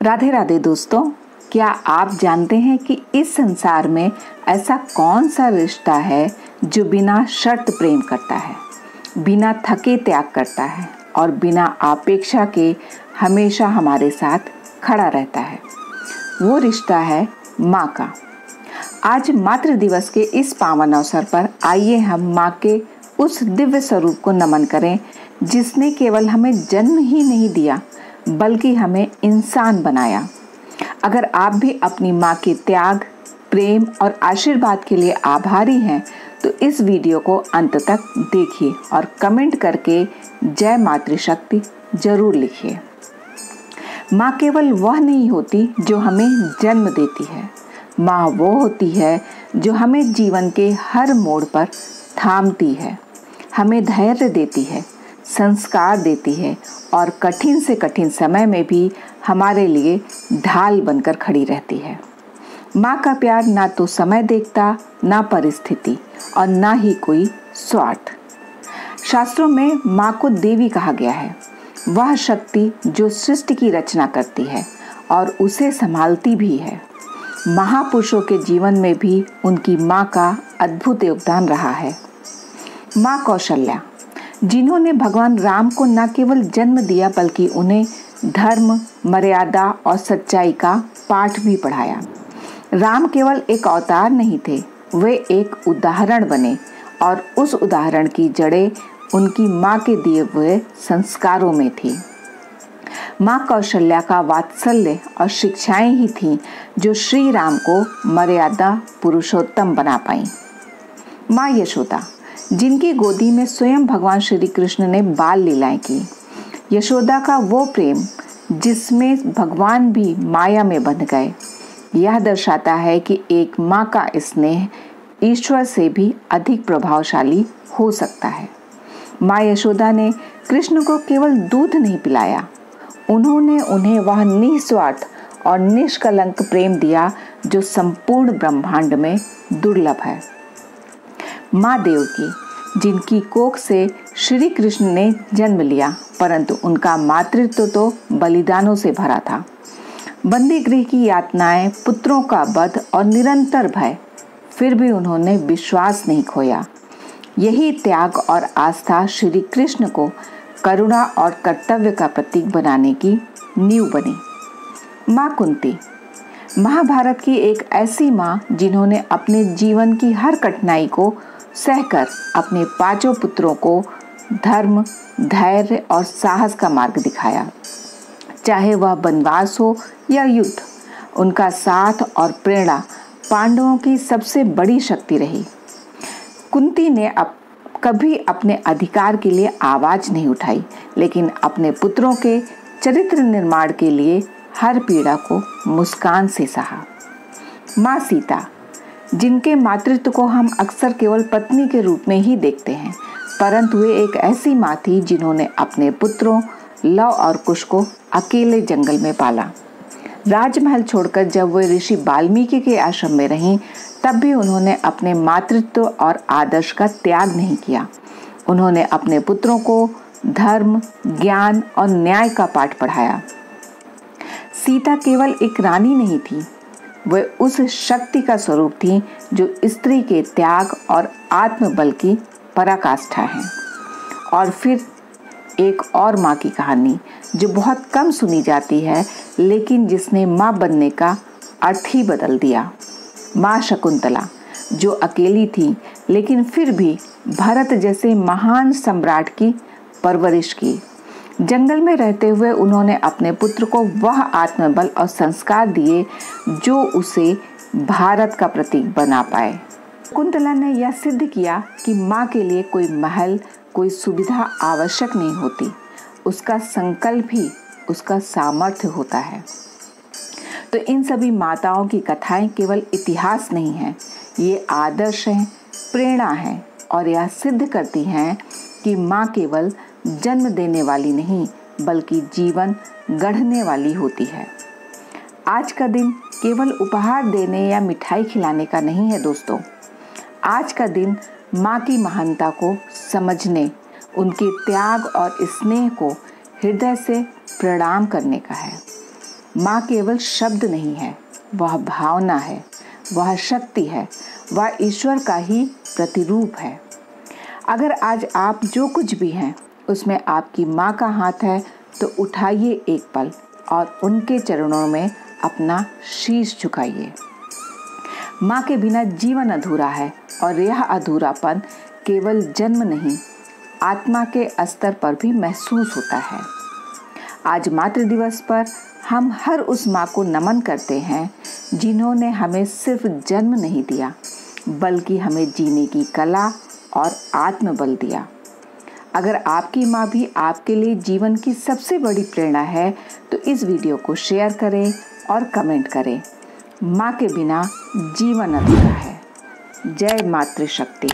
राधे राधे दोस्तों, क्या आप जानते हैं कि इस संसार में ऐसा कौन सा रिश्ता है जो बिना शर्त प्रेम करता है, बिना थके त्याग करता है और बिना अपेक्षा के हमेशा हमारे साथ खड़ा रहता है। वो रिश्ता है माँ का। आज मातृ दिवस के इस पावन अवसर पर आइए हम माँ के उस दिव्य स्वरूप को नमन करें जिसने केवल हमें जन्म ही नहीं दिया बल्कि हमें इंसान बनाया। अगर आप भी अपनी माँ के त्याग, प्रेम और आशीर्वाद के लिए आभारी हैं तो इस वीडियो को अंत तक देखिए और कमेंट करके जय मातृशक्ति जरूर लिखिए। माँ केवल वह नहीं होती जो हमें जन्म देती है, माँ वो होती है जो हमें जीवन के हर मोड़ पर थामती है, हमें धैर्य देती है, संस्कार देती है और कठिन से कठिन समय में भी हमारे लिए ढाल बनकर खड़ी रहती है। माँ का प्यार ना तो समय देखता, ना परिस्थिति और ना ही कोई स्वार्थ। शास्त्रों में माँ को देवी कहा गया है, वह शक्ति जो सृष्टि की रचना करती है और उसे संभालती भी है। महापुरुषों के जीवन में भी उनकी माँ का अद्भुत योगदान रहा है। माँ कौशल्या, जिन्होंने भगवान राम को न केवल जन्म दिया बल्कि उन्हें धर्म, मर्यादा और सच्चाई का पाठ भी पढ़ाया। राम केवल एक अवतार नहीं थे, वे एक उदाहरण बने और उस उदाहरण की जड़ें उनकी माँ के दिए हुए संस्कारों में थी। माँ कौशल्या का वात्सल्य और शिक्षाएं ही थीं जो श्री राम को मर्यादा पुरुषोत्तम बना पाईं। माँ यशोदा, जिनकी गोदी में स्वयं भगवान श्री कृष्ण ने बाल लीलाएं की। यशोदा का वो प्रेम जिसमें भगवान भी माया में बंध गए, यह दर्शाता है कि एक माँ का स्नेह ईश्वर से भी अधिक प्रभावशाली हो सकता है। माँ यशोदा ने कृष्ण को केवल दूध नहीं पिलाया, उन्होंने उन्हें वह निस्वार्थ और निष्कलंक प्रेम दिया जो संपूर्ण ब्रह्मांड में दुर्लभ है। माँ देवकी, जिनकी कोख से श्री कृष्ण ने जन्म लिया परंतु उनका मातृत्व तो बलिदानों से भरा था। बंदी गृह की यातनाएं, पुत्रों का वध और निरंतर भय, फिर भी उन्होंने विश्वास नहीं खोया। यही त्याग और आस्था श्री कृष्ण को करुणा और कर्तव्य का प्रतीक बनाने की नींव बनी। माँ कुंती, महाभारत की एक ऐसी माँ जिन्होंने अपने जीवन की हर कठिनाई को सहकर अपने 5 पुत्रों को धर्म, धैर्य और साहस का मार्ग दिखाया। चाहे वह वनवास हो या युद्ध, उनका साथ और प्रेरणा पांडवों की सबसे बड़ी शक्ति रही। कुंती ने कभी अपने अधिकार के लिए आवाज नहीं उठाई, लेकिन अपने पुत्रों के चरित्र निर्माण के लिए हर पीड़ा को मुस्कान से सहा। माँ सीता, जिनके मातृत्व को हम अक्सर केवल पत्नी के रूप में ही देखते हैं, परंतु वे एक ऐसी माँ थी जिन्होंने अपने पुत्रों लव और कुश को अकेले जंगल में पाला। राजमहल छोड़कर जब वे ऋषि वाल्मीकि के आश्रम में रहीं, तब भी उन्होंने अपने मातृत्व और आदर्श का त्याग नहीं किया। उन्होंने अपने पुत्रों को धर्म, ज्ञान और न्याय का पाठ पढ़ाया। सीता केवल एक रानी नहीं थी, वे उस शक्ति का स्वरूप थी जो स्त्री के त्याग और आत्मबल की पराकाष्ठा है। और फिर एक और माँ की कहानी जो बहुत कम सुनी जाती है, लेकिन जिसने माँ बनने का अर्थ ही बदल दिया। माँ शकुंतला, जो अकेली थी लेकिन फिर भी भरत जैसे महान सम्राट की परवरिश की। जंगल में रहते हुए उन्होंने अपने पुत्र को वह आत्मबल और संस्कार दिए जो उसे भारत का प्रतीक बना पाए। शकुंतला ने यह सिद्ध किया कि माँ के लिए कोई महल, कोई सुविधा आवश्यक नहीं होती, उसका संकल्प ही उसका सामर्थ्य होता है। तो इन सभी माताओं की कथाएं केवल इतिहास नहीं है, ये आदर्श हैं, प्रेरणा है और यह सिद्ध करती हैं कि माँ केवल जन्म देने वाली नहीं बल्कि जीवन गढ़ने वाली होती है। आज का दिन केवल उपहार देने या मिठाई खिलाने का नहीं है दोस्तों, आज का दिन माँ की महानता को समझने, उनके त्याग और स्नेह को हृदय से प्रणाम करने का है। माँ केवल शब्द नहीं है, वह भावना है, वह शक्ति है, वह ईश्वर का ही प्रतिरूप है। अगर आज आप जो कुछ भी हैं उसमें आपकी माँ का हाथ है तो उठाइए एक पल और उनके चरणों में अपना शीश झुकाइए। माँ के बिना जीवन अधूरा है और यह अधूरापन केवल जन्म नहीं, आत्मा के स्तर पर भी महसूस होता है। आज मातृ दिवस पर हम हर उस माँ को नमन करते हैं जिन्होंने हमें सिर्फ जन्म नहीं दिया बल्कि हमें जीने की कला और आत्मबल दिया। अगर आपकी माँ भी आपके लिए जीवन की सबसे बड़ी प्रेरणा है तो इस वीडियो को शेयर करें और कमेंट करें। माँ के बिना जीवन अधूरा है। जय मातृशक्ति।